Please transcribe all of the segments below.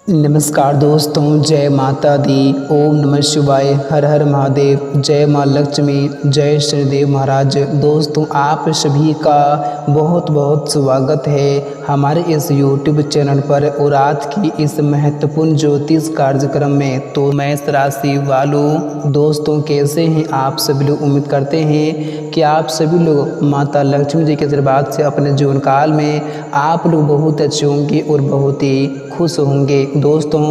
नमस्कार दोस्तों, जय माता दी। ओम नमः शिवाय, हर हर महादेव, जय माँ लक्ष्मी, जय श्रीदेव महाराज। दोस्तों, आप सभी का बहुत बहुत स्वागत है हमारे इस YouTube चैनल पर और आज की इस महत्वपूर्ण ज्योतिष कार्यक्रम में। तो मेष राशि वालों दोस्तों, कैसे हैं आप सभी लोग? उम्मीद करते हैं कि आप सभी लोग माता लक्ष्मी जी के आशीर्वाद से अपने जीवन काल में आप लोग बहुत अच्छे होंगे और बहुत ही खुश होंगे। दोस्तों,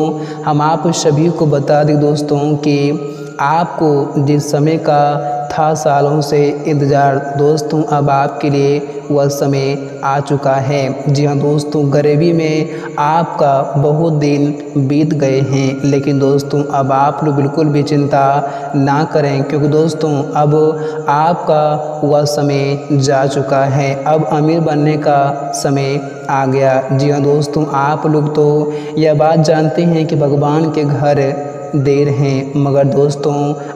हम आप सभी को बता दें दोस्तों कि आपको जिस समय का था सालों से इंतज़ार, दोस्तों अब आपके लिए वह समय आ चुका है। जी हाँ दोस्तों, गरीबी में आपका बहुत दिन बीत गए हैं, लेकिन दोस्तों अब आप लोग बिल्कुल भी चिंता ना करें, क्योंकि दोस्तों अब आपका वह समय जा चुका है। अब अमीर बनने का समय आ गया। जी हाँ दोस्तों, आप लोग तो यह बात जानते हैं कि भगवान के घर देर हैं मगर दोस्तों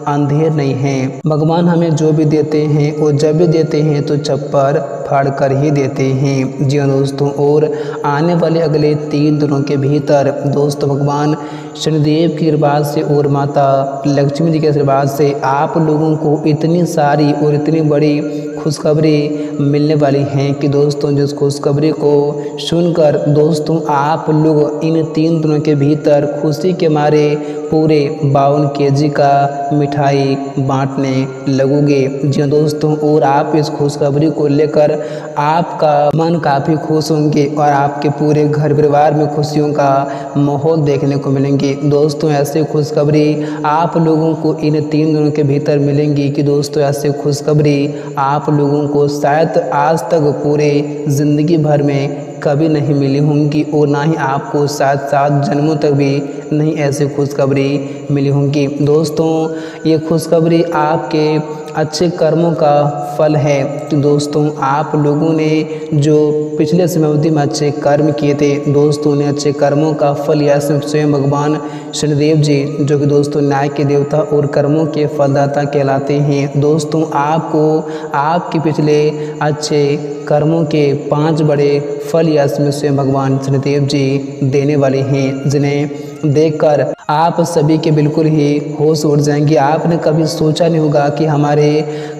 अंधेर नहीं हैं। भगवान हमें जो भी देते हैं और जब भी देते हैं तो छप्पर फाड़ कर ही देते हैं। जी हाँ दोस्तों, और आने वाले अगले 3 दिनों के भीतर दोस्तों भगवान शनिदेव की कृपा से और माता लक्ष्मी जी के आशीर्वाद से आप लोगों को इतनी सारी और इतनी बड़ी खुशखबरी मिलने वाली हैं कि दोस्तों जिस खुशखबरी को सुनकर दोस्तों आप लोग इन 3 दिनों के भीतर खुशी के मारे पूरे 52 केजी का मिठाई बांटने लगोगे। जी हाँ दोस्तों, और आप इस खुशखबरी को लेकर आपका मन काफ़ी खुश होंगे और आपके पूरे घर परिवार में खुशियों का माहौल देखने को मिलेंगे। दोस्तों ऐसे खुशखबरी आप लोगों को इन 3 दिनों के भीतर मिलेंगी कि दोस्तों ऐसे खुशखबरी आप लोगों को शायद आज तक पूरे ज़िंदगी भर में कभी नहीं मिली होंगी और ना ही आपको शायद 7 जन्मों तक भी नहीं ऐसी खुशखबरी मिली होंगी। दोस्तों ये खुशखबरी आपके अच्छे कर्मों का फल है। तो दोस्तों आप लोगों ने जो पिछले समय अवधि में अच्छे कर्म किए थे, दोस्तों ने अच्छे कर्मों का फल यह स्वयं भगवान शनिदेव जी, जो कि दोस्तों न्याय के देवता और कर्मों के फलदाता कहलाते हैं। दोस्तों आपको आपके पिछले अच्छे कर्मों के 5 बड़े फल यह स्वयं भगवान शनिदेव जी देने वाले हैं, जिन्हें देखकर आप सभी के बिल्कुल ही होश उड़ जाएंगे। आपने कभी सोचा नहीं होगा कि हमारे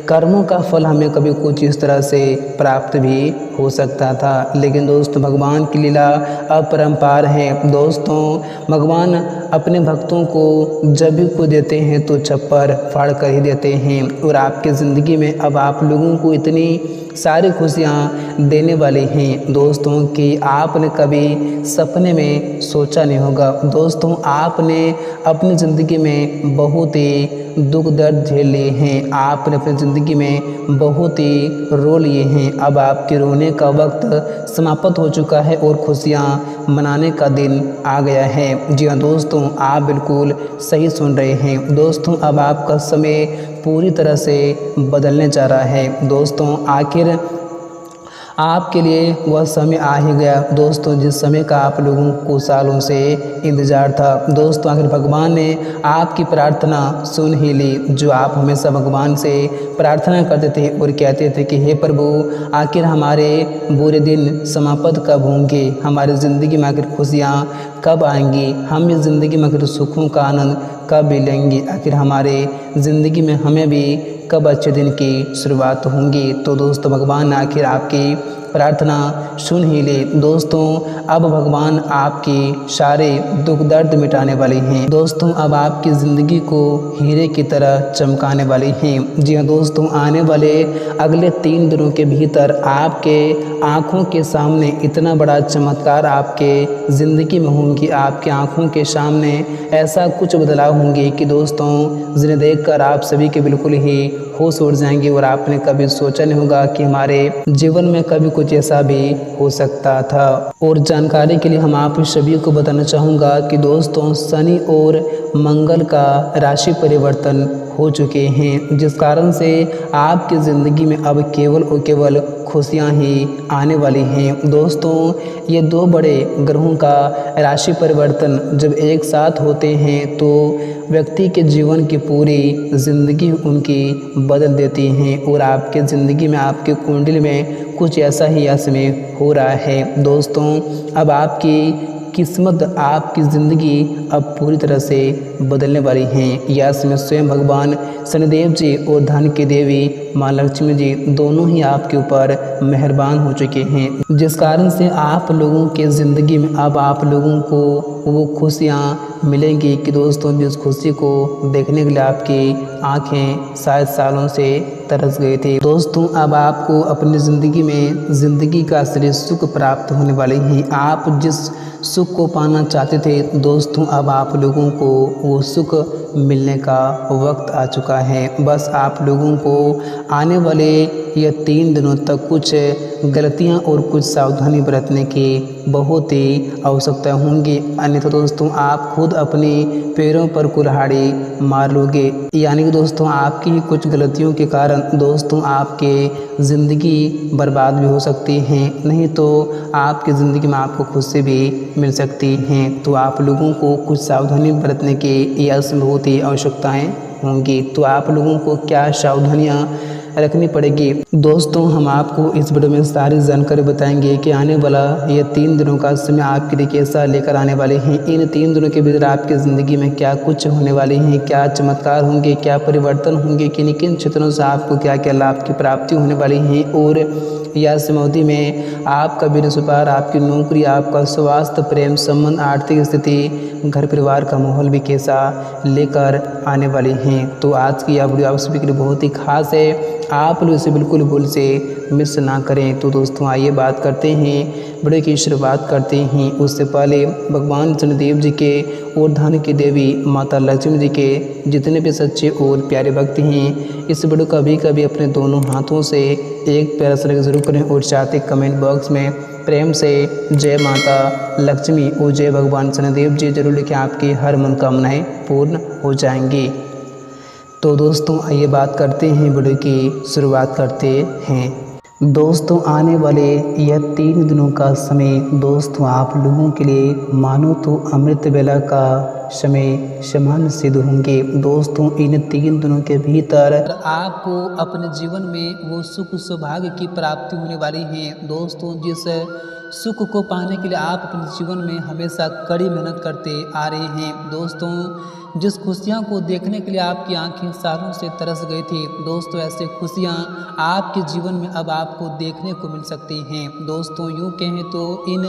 कर्मों का फल हमें कभी कुछ इस तरह से प्राप्त भी हो सकता था, लेकिन दोस्तों भगवान की लीला अपरंपार है। दोस्तों भगवान अपने भक्तों को जब भी कुछ देते हैं तो छप्पर फाड़ कर ही देते हैं और आपकी ज़िंदगी में अब आप लोगों को इतनी सारी खुशियाँ देने वाले हैं दोस्तों कि आपने कभी सपने में सोचा नहीं होगा। दोस्तों आपने अपनी ज़िंदगी में बहुत ही दुख दर्द झेल लिए हैं, आपने अपनी ज़िंदगी में बहुत ही रो लिए हैं। अब आपके रोने का वक्त समाप्त हो चुका है और खुशियाँ मनाने का दिन आ गया है। जी हाँ दोस्तों, आप बिल्कुल सही सुन रहे हैं। दोस्तों अब आपका समय पूरी तरह से बदलने जा रहा है। दोस्तों आखिर आपके लिए वह समय आ ही गया दोस्तों, जिस समय का आप लोगों को सालों से इंतज़ार था। दोस्तों आखिर भगवान ने आपकी प्रार्थना सुन ही ली, जो आप हमेशा भगवान से प्रार्थना करते थे और कहते थे कि हे प्रभु, आखिर हमारे बुरे दिन समाप्त कब होंगे, हमारी ज़िंदगी में आखिर खुशियाँ कब आएंगी, हम इस ज़िंदगी में आखिर सुखों का आनंद कब मिलेंगी, आखिर हमारे ज़िंदगी में हमें भी कब अच्छे दिन की शुरुआत होंगी। तो दोस्तों भगवान ने आखिर आपकी प्रार्थना सुन ही ली। दोस्तों अब भगवान आपकी सारे दुख दर्द मिटाने वाले हैं। दोस्तों अब आपकी ज़िंदगी को हीरे की तरह चमकाने वाले हैं। जी हाँ दोस्तों, आने वाले अगले 3 दिनों के भीतर आपके आँखों के सामने इतना बड़ा चमत्कार आपके ज़िंदगी में होंगी, आपके आँखों के सामने ऐसा कुछ बदलाव होंगे कि दोस्तों जिन्हें देखकर आप सभी के बिल्कुल ही होश उड़ जाएंगे और आपने कभी सोचा नहीं होगा कि हमारे जीवन में कभी कुछ ऐसा भी हो सकता था। और जानकारी के लिए हम आप सभी को बताना चाहूँगा कि दोस्तों शनि और मंगल का राशि परिवर्तन हो चुके हैं, जिस कारण से आपकी ज़िंदगी में अब केवल और केवल खुशियाँ ही आने वाली हैं। दोस्तों ये 2 बड़े ग्रहों का राशि परिवर्तन जब एक साथ होते हैं तो व्यक्ति के जीवन की पूरी ज़िंदगी उनकी बदल देती हैं और आपके ज़िंदगी में आपके कुंडली में कुछ ऐसा ही समय हो रहा है। दोस्तों अब आपकी किस्मत, आपकी ज़िंदगी अब पूरी तरह से बदलने वाली हैं। या समय स्वयं भगवान शनिदेव जी और धन की देवी माँ लक्ष्मी जी दोनों ही आपके ऊपर मेहरबान हो चुके हैं, जिस कारण से आप लोगों के ज़िंदगी में अब आप लोगों को वो खुशियाँ मिलेंगी कि दोस्तों जिस खुशी को देखने के लिए आपकी आँखें शायद सालों से तरस गए थे। दोस्तों अब आपको अपनी ज़िंदगी में ज़िंदगी का असली सुख प्राप्त होने वाले हैं। आप जिस सुख को पाना चाहते थे दोस्तों, अब आप लोगों को वो सुख मिलने का वक्त आ चुका है। बस आप लोगों को आने वाले ये 3 दिनों तक कुछ गलतियां और कुछ सावधानी बरतने की बहुत ही आवश्यकता होंगी, अन्यथा दोस्तों आप खुद अपने पैरों पर कुल्हाड़ी मार लोगे। यानी कि दोस्तों आपकी ही कुछ गलतियों के कारण दोस्तों आपके ज़िंदगी बर्बाद भी हो सकती हैं, नहीं तो आपकी ज़िंदगी में आपको खुशी भी मिल सकती हैं। तो आप लोगों को कुछ सावधानी बरतने की यह बहुत ही आवश्यकताएँ होंगी। तो आप लोगों को क्या सावधानियाँ रखनी पड़ेगी दोस्तों, हम आपको इस वीडियो में सारी जानकारी बताएंगे कि आने वाला ये 3 दिनों का समय आपके लिए कैसा लेकर आने वाले हैं। इन 3 दिनों के भीतर आपकी ज़िंदगी में क्या कुछ होने वाले हैं, क्या चमत्कार होंगे, क्या परिवर्तन होंगे, किन किन क्षेत्रों से आपको क्या क्या लाभ की प्राप्ति होने वाली है, और या समाधि में आपका बिजनेस व्यापार, आपकी नौकरी, आपका स्वास्थ्य, प्रेम संबंध, आर्थिक स्थिति, घर परिवार का माहौल भी कैसा लेकर आने वाले हैं। तो आज की यह वीडियो आप सभी के लिए बहुत ही खास है, आप लोग इसे बिल्कुल भूल से मिस ना करें। तो दोस्तों आइए बात करते हैं, वीडियो की शुरुआत करते हैं। उससे पहले भगवान शनिदेव जी के और धन की देवी माता लक्ष्मी जी के जितने भी सच्चे और प्यारे भक्त हैं, इस वीडियो को कभी अपने दोनों हाथों से एक प्यारा सा जरूर करें और चाहते कमेंट बॉक्स में प्रेम से जय माता लक्ष्मी और जय भगवान शनिदेव जी जरूर लिखें, आपकी हर मनोकामनाएं पूर्ण हो जाएंगी। तो दोस्तों आइए बात करते हैं, वीडियो की शुरुआत करते हैं। दोस्तों आने वाले यह 3 दिनों का समय दोस्तों आप लोगों के लिए मानो तो अमृत वेला का समय समान सिद्ध होंगे। दोस्तों इन 3 दिनों के भीतर आपको अपने जीवन में वो सुख सौभाग्य की प्राप्ति होने वाली है। दोस्तों जिस सुख को पाने के लिए आप अपने जीवन में हमेशा कड़ी मेहनत करते आ रहे हैं, दोस्तों जिस खुशियाँ को देखने के लिए आपकी आंखें सालों से तरस गई थी दोस्तों, ऐसे खुशियाँ आपके जीवन में अब आपको देखने को मिल सकती हैं। दोस्तों यूँ कहें तो इन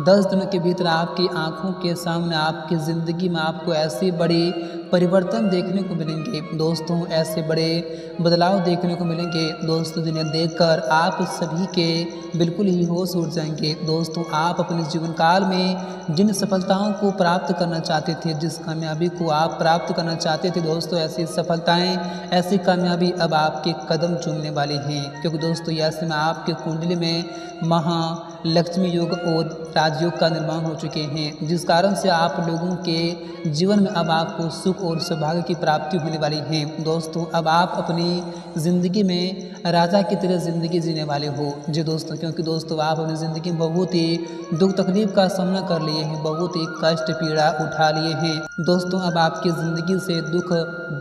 10 दिनों के भीतर आपकी आंखों के सामने आपकी ज़िंदगी में आपको ऐसी बड़ी परिवर्तन देखने को मिलेंगे दोस्तों, ऐसे बड़े बदलाव देखने को मिलेंगे दोस्तों, जिन्हें देखकर आप सभी के बिल्कुल ही होश उड़ जाएंगे। दोस्तों आप अपने जीवन काल में जिन सफलताओं को प्राप्त करना चाहते थे, जिस कामयाबी को आप प्राप्त करना चाहते थे दोस्तों, ऐसी सफलताएं, ऐसी कामयाबी अब आपके कदम चूमने वाली हैं, क्योंकि दोस्तों ऐसे में आपके कुंडली में महालक्ष्मी योग और राजयोग का निर्माण हो चुके हैं, जिस कारण से आप लोगों के जीवन में अब आपको सुख और सौभाग्य की प्राप्ति होने वाली है। दोस्तों अब आप अपनी ज़िंदगी में राजा की तरह ज़िंदगी जीने वाले हो जी दोस्तों, क्योंकि दोस्तों आप अपनी ज़िंदगी में बहुत ही दुख तकलीफ का सामना कर लिए हैं, बहुत ही कष्ट पीड़ा उठा लिए हैं। दोस्तों अब आपकी ज़िंदगी से दुख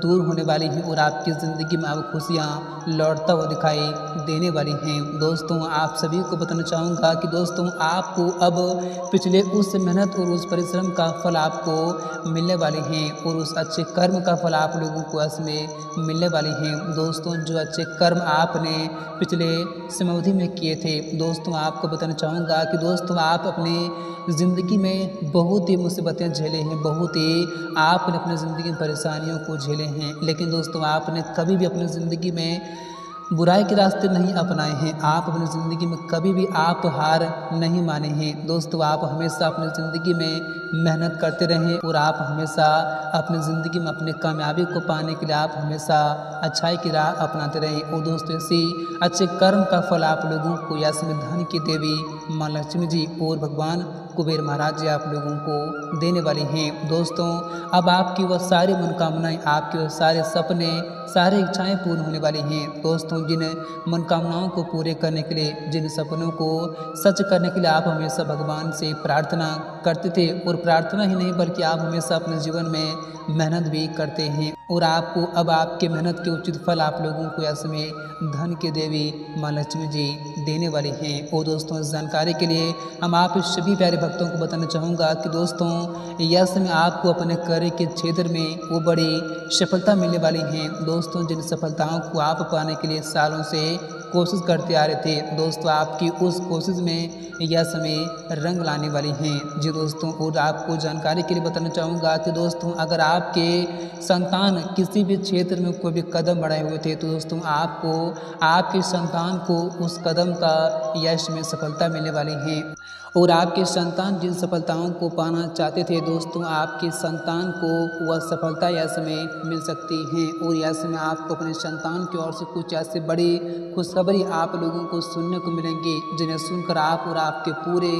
दूर होने वाली है और आपकी ज़िंदगी में अब खुशियाँ लौटता हुआ दिखाई देने वाली हैं। दोस्तों आप सभी को बताना चाहूँगा कि दोस्तों आपको अब पिछले उस मेहनत और उस परिश्रम का फल आपको मिलने वाले हैं, और उस अच्छे कर्म का फल आप लोगों को इसमें मिलने वाले हैं। दोस्तों जो अच्छे कर्म आपने पिछले समाधि में किए थे दोस्तों, आपको बताना चाहूँगा कि दोस्तों आप अपने ज़िंदगी में बहुत ही मुसीबतें झेले हैं, बहुत ही आपने अपनी ज़िंदगी में परेशानियों को झेले हैं, लेकिन दोस्तों आपने कभी भी अपनी ज़िंदगी में बुराई के रास्ते नहीं अपनाए हैं, आप अपनी ज़िंदगी में कभी भी आप हार नहीं माने हैं। दोस्तों आप हमेशा अपनी ज़िंदगी में मेहनत करते रहें और आप हमेशा अपनी ज़िंदगी में अपने कामयाबी को पाने के लिए आप हमेशा अच्छाई की राह अपनाते रहें, और दोस्तों इसी अच्छे कर्म का फल आप लोगों को या धन की देवी माँ लक्ष्मी जी और भगवान कुबेर महाराज जी आप लोगों को देने वाली हैं। दोस्तों अब आपकी वह सारी मनोकामनाएं, आपके वह सारे सपने, सारी इच्छाएं पूर्ण होने वाली हैं। दोस्तों जिन मनोकामनाओं को पूरे करने के लिए, जिन सपनों को सच करने के लिए आप हमेशा भगवान से प्रार्थना करते थे, और प्रार्थना ही नहीं बल्कि आप हमेशा अपने जीवन में मेहनत भी करते हैं, और आपको अब आपके मेहनत के उचित फल आप लोगों को यह समय धन की देवी माँ लक्ष्मी जी देने वाली हैं। और दोस्तों इस जानकारी के लिए हम आप सभी प्यारे भक्तों को बताना चाहूँगा कि दोस्तों यह समय आपको अपने कार्य के क्षेत्र में वो बड़ी सफलता मिलने वाली हैं। दोस्तों जिन सफलताओं को आप पाने के लिए सालों से कोशिश करते आ रहे थे, दोस्तों आपकी उस कोशिश में यह समय रंग लाने वाली हैं। जी दोस्तों, और आपको जानकारी के लिए बताना चाहूँगा कि दोस्तों अगर आपके संतान किसी भी क्षेत्र में कोई भी कदम बढ़ाए हुए थे, तो दोस्तों आपको आपके संतान को उस कदम का यश में सफलता मिलने वाली है। और आपके संतान जिन सफलताओं को पाना चाहते थे, दोस्तों आपके संतान को वह सफलता यश में मिल सकती है। और यश में आपको अपने संतान की ओर से कुछ ऐसे बड़ी खुशखबरी आप लोगों को सुनने को मिलेंगी, जिन्हें सुनकर आप और आपके पूरे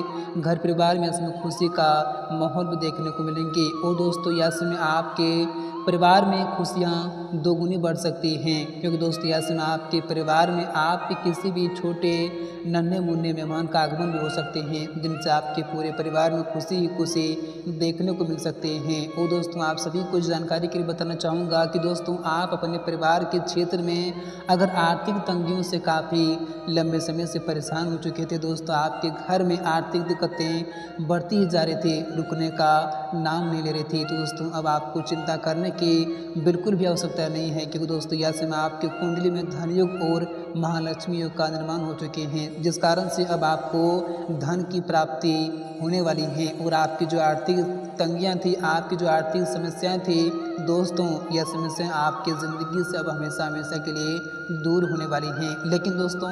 घर परिवार में इसमें खुशी का माहौल भी देखने को मिलेंगे। और दोस्तों यश में आपके परिवार में खुशियाँ दोगुनी बढ़ सकती हैं, क्योंकि दोस्तों यह समय आपके परिवार में आपके किसी भी छोटे नन्हे मुन्ने मेहमान का आगमन भी हो सकते हैं, जिनसे आपके पूरे परिवार में खुशी ही खुशी देखने को मिल सकते हैं। और दोस्तों आप सभी को जानकारी के लिए बताना चाहूँगा कि दोस्तों आप अपने परिवार के क्षेत्र में अगर आर्थिक तंगियों से काफ़ी लंबे समय से परेशान हो चुके थे, दोस्तों आपके घर में आर्थिक दिक्कतें बढ़ती ही जा रही थी, रुकने का नाम नहीं ले रही थी, तो दोस्तों अब आपको चिंता करने की बिल्कुल भी आवश्यकता नहीं है, क्योंकि दोस्तों यह समय आपकी कुंडली में धन योग और महालक्ष्मी योग का निर्माण हो चुके हैं, जिस कारण से अब आपको धन की प्राप्ति होने वाली है। और आपकी जो आर्थिक तंगियां थी, आपकी जो आर्थिक समस्याएं थी, दोस्तों यह समस्याएं आपकी ज़िंदगी से अब हमेशा हमेशा के लिए दूर होने वाली हैं। लेकिन दोस्तों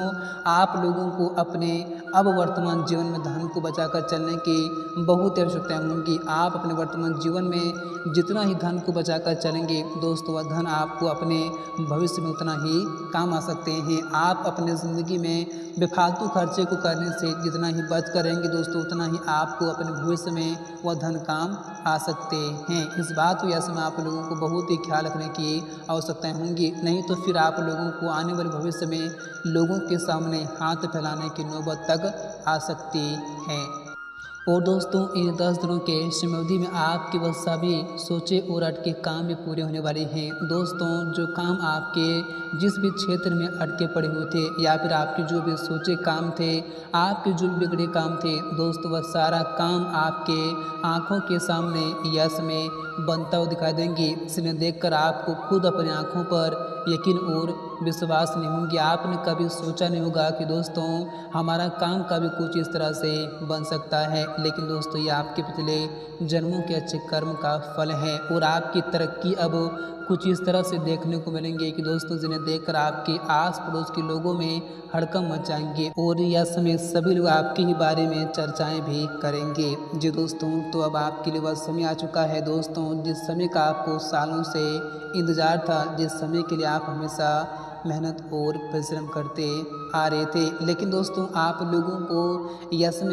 आप लोगों को अपने अब वर्तमान जीवन में धन को बचाकर चलने की बहुत आवश्यकता होंगी। आप अपने वर्तमान जीवन में जितना ही धन को बचाकर चलेंगे, दोस्तों वह धन आपको अपने भविष्य में उतना ही काम आ सकते हैं। आप अपने ज़िंदगी में बेफालतू खर्चे को करने से जितना ही बच कर रहेंगे, दोस्तों उतना ही आपको अपने भविष्य में वह धन काम आ सकते हैं। इस बात को यह समय आप लोगों को बहुत ही ख्याल रखने की आवश्यकताएं होंगी, नहीं तो फिर आप लोगों को आने वाले भविष्य में लोगों के सामने हाथ फैलाने की नौबत तक आ सकती है। और दोस्तों इन 10 दिनों के समयावधि में आपके वह सभी सोचे और अटके काम भी पूरे होने वाले हैं। दोस्तों जो काम आपके जिस भी क्षेत्र में अटके पड़े हुए थे, या फिर आपके जो भी सोचे काम थे, आपके जो बिगड़े काम थे, दोस्तों वह सारा काम आपके आँखों के सामने यश में बनता हुआ दिखाई देंगे। जिन्हें देखकर आपको खुद अपनी आँखों पर यकीन और विश्वास नहीं होंगे। आपने कभी सोचा नहीं होगा कि दोस्तों हमारा काम कभी कुछ इस तरह से बन सकता है, लेकिन दोस्तों ये आपके पिछले जन्मों के अच्छे कर्म का फल है। और आपकी तरक्की अब कुछ इस तरह से देखने को मिलेंगे कि दोस्तों जिन्हें देखकर आपके आस पड़ोस के लोगों में हड़कंप मच जाएंगे, और यह समय सभी लोग आपके ही बारे में चर्चाएं भी करेंगे। जी दोस्तों, तो अब आपके लिए वह समय आ चुका है दोस्तों, जिस समय का आपको सालों से इंतज़ार था, जिस समय के लिए आप हमेशा मेहनत और परिश्रम करते आ रहे थे। लेकिन दोस्तों आप लोगों को यह समय